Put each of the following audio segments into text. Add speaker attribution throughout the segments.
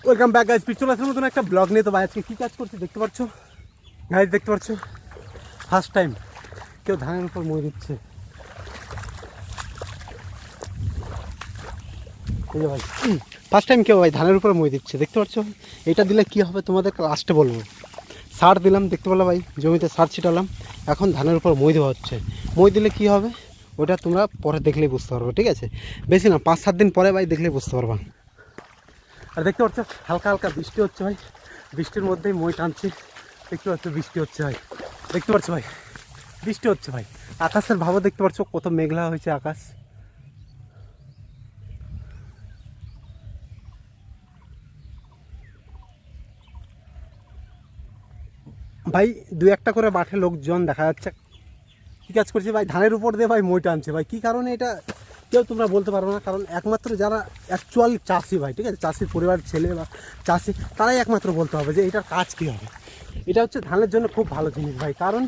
Speaker 1: Welcome back guys, পিছনে আসার মতন একটা ব্লগ নিয়ে। তো ভাই আজকে কী কাজ করছে দেখতে পাচ্ছ গাইজ, দেখতে পাচ্ছ ফার্স্ট টাইম কেউ ধানের উপর মই দিচ্ছে। ভাই ফার্স্ট টাইম কেউ ভাই ধানের উপর মই দিচ্ছে, দেখতে পাচ্ছ। এটা দিলে কি হবে তোমাদের লাস্টে বলবো। সার দিলাম, দেখতে পেলে ভাই, জমিতে সার ছিটালাম, এখন ধানের উপর মই দেওয়া হচ্ছে। মই দিলে কি হবে ওটা তোমরা পরে দেখলেই বুঝতে পারবে, ঠিক আছে? বেশি না, 5-7 দিন পরে ভাই দেখলেই বুঝতে পারবা। আর দেখতে পাচ্ছ হালকা হালকা বৃষ্টি হচ্ছে ভাই, বৃষ্টির মধ্যেই মই টানছি। দেখতে পাচ্ছ বৃষ্টি হচ্ছে ভাই, দেখতে পাচ্ছ ভাই বৃষ্টি হচ্ছে ভাই। আকাশের ভাবও দেখতে পাচ্ছ কত মেঘলা হয়েছে আকাশ। ভাই 2-1টা করে মাঠে লোকজন দেখা যাচ্ছে। কী কাজ করছে ভাই? ধানের উপর দিয়ে ভাই মই টানছে ভাই। কী কারণে এটা কেউ তোমরা বলতে পারবে না, কারণ একমাত্র যারা অ্যাকচুয়াল চাষি ভাই, ঠিক আছে, চাষির পরিবারের ছেলে বা চাষি, তারাই একমাত্র বলতে হবে যে এটার কাজ কী হবে। এটা হচ্ছে ধানের জন্য খুব ভালো জিনিস ভাই, কারণ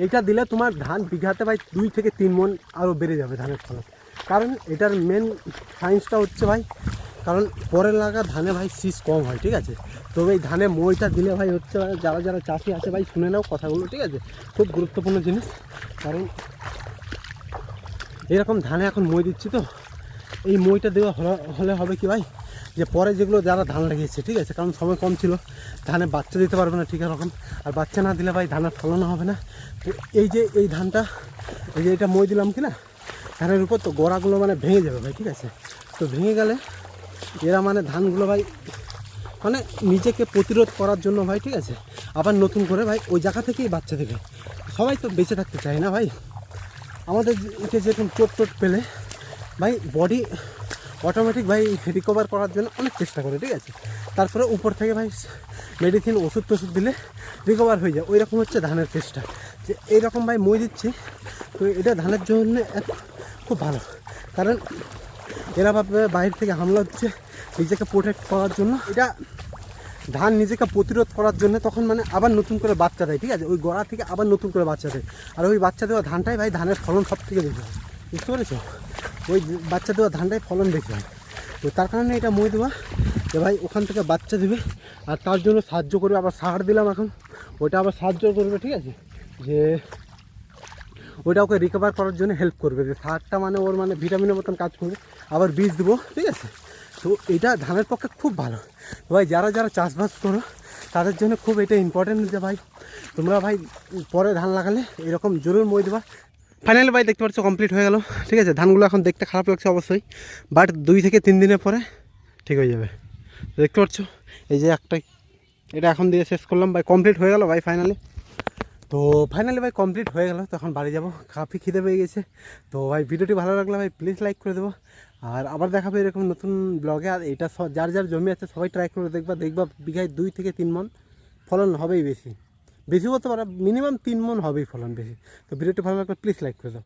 Speaker 1: এটা দিলে তোমার ধান বিঘাতে ভাই 2 থেকে 3 মণ আরও বেড়ে যাবে ধানের ফলন। কারণ এটার মেন সায়েন্সটা হচ্ছে ভাই, কারণ পরে লাগা ধানে ভাই শীষ কম হয়, ঠিক আছে? তবে এই ধানে মইটা দিলে ভাই হচ্ছে যারা যারা চাষি আছে ভাই শুনে নাও কথাগুলো, ঠিক আছে? খুব গুরুত্বপূর্ণ জিনিস। কারণ এরকম ধানে এখন মই দিচ্ছি, তো এই মইটা দেওয়া হলে হবে কি ভাই, যে পরে যেগুলো যারা ধান লাগিয়েছে, ঠিক আছে, কারণ সময় কম ছিল, ধানে বাচ্চা দিতে পারবে না ঠিক এরকম। আর বাচ্চা না দিলে ভাই ধানের ফলনও হবে না। তো এই যে এই ধানটা, এই যে এটা মই দিলাম কি না ধানের উপর, তো গোড়াগুলো মানে ভেঙে যাবে ভাই, ঠিক আছে? তো ভেঙে গেলে এরা মানে ধানগুলো ভাই মানে নিজেকে প্রতিরোধ করার জন্য ভাই, ঠিক আছে, আবার নতুন করে ভাই ওই জায়গা থেকেই বাচ্চা দেবে। সবাই তো বেঁচে থাকতে চায় না ভাই। আমাদের যেরকম চোট পেলে ভাই বডি অটোমেটিক ভাই রিকভার করার জন্য অনেক চেষ্টা করে, ঠিক আছে? তারপরে উপর থেকে ভাই মেডিসিন ওষুধ দিলে রিকভার হয়ে যায়। ওই রকম হচ্ছে ধানের চেষ্টা, যে এইরকম ভাই মই দিচ্ছে। তো এটা ধানের জন্য খুব ভালো, কারণ এরা ভাবে বাইরে থেকে হামলা হচ্ছে নিজেকে প্রোটেক্ট করার জন্য। এটা ধান নিজেকে প্রতিরোধ করার জন্য তখন মানে আবার নতুন করে বাচ্চা দেয়, ঠিক আছে? ওই গোড়া থেকে আবার নতুন করে বাচ্চা দেয়। আর ওই বাচ্চা দেওয়া ধানটাই ভাই ধানের ফলন সব থেকে বেশি হয়, বুঝতে পেরেছো? ওই বাচ্চা দেওয়া ধানটাই ফলন বেশি হয়। তো তার কারণে এটা মই দেওয়া, যে ভাই ওখান থেকে বাচ্চা দেবে আর তার জন্য সাহায্য করবে। আবার সার দিলাম এখন, ওইটা আবার সাহায্য করবে, ঠিক আছে? যে ওইটা ওকে রিকভার করার জন্য হেল্প করবে। যে সারটা মানে ওর মানে ভিটামিনের মতন কাজ করবে। আবার বীজ দেবো, ঠিক আছে? তো এটা ধানের পক্ষে খুব ভালো ভাই। যারা যারা চাষবাস করো তাদের জন্য খুব এটা ইম্পর্টেন্ট, যে ভাই তোমরা ভাই পরে ধান লাগালে এরকম জরুর মই দেবা। ফাইনালি ভাই দেখতে পাচ্ছ কমপ্লিট হয়ে গেল, ঠিক আছে? ধানগুলো এখন দেখতে খারাপ লাগছে অবশ্যই, বাট 2 থেকে 3 দিনের পরে ঠিক হয়ে যাবে। দেখতে পাচ্ছ এই যে একটাই, এটা এখন দিয়ে শেষ করলাম ভাই, কমপ্লিট হয়ে গেল ভাই ফাইনালি। তো ফাইনালি ভাই কমপ্লিট হয়ে গেল, তো এখন বাড়ি যাবো, কাফি খিদে পেয়ে গেছে। তো ভাই ভিডিওটি ভালো লাগলে ভাই প্লিজ লাইক করে দেবো, আর আবার দেখাবে এরকম নতুন ব্লগে। আর এটা যার যার জমি আছে সবাই ট্রাই করে দেখবা বিঘায় 2 থেকে 3 মণ ফলন হবেই। বেশি বলতে পারো মিনিমাম 3 মণ হবেই ফলন বেশি। তো ভিডিওটি ভালো লাগলে প্লিজ লাইক করে দাও।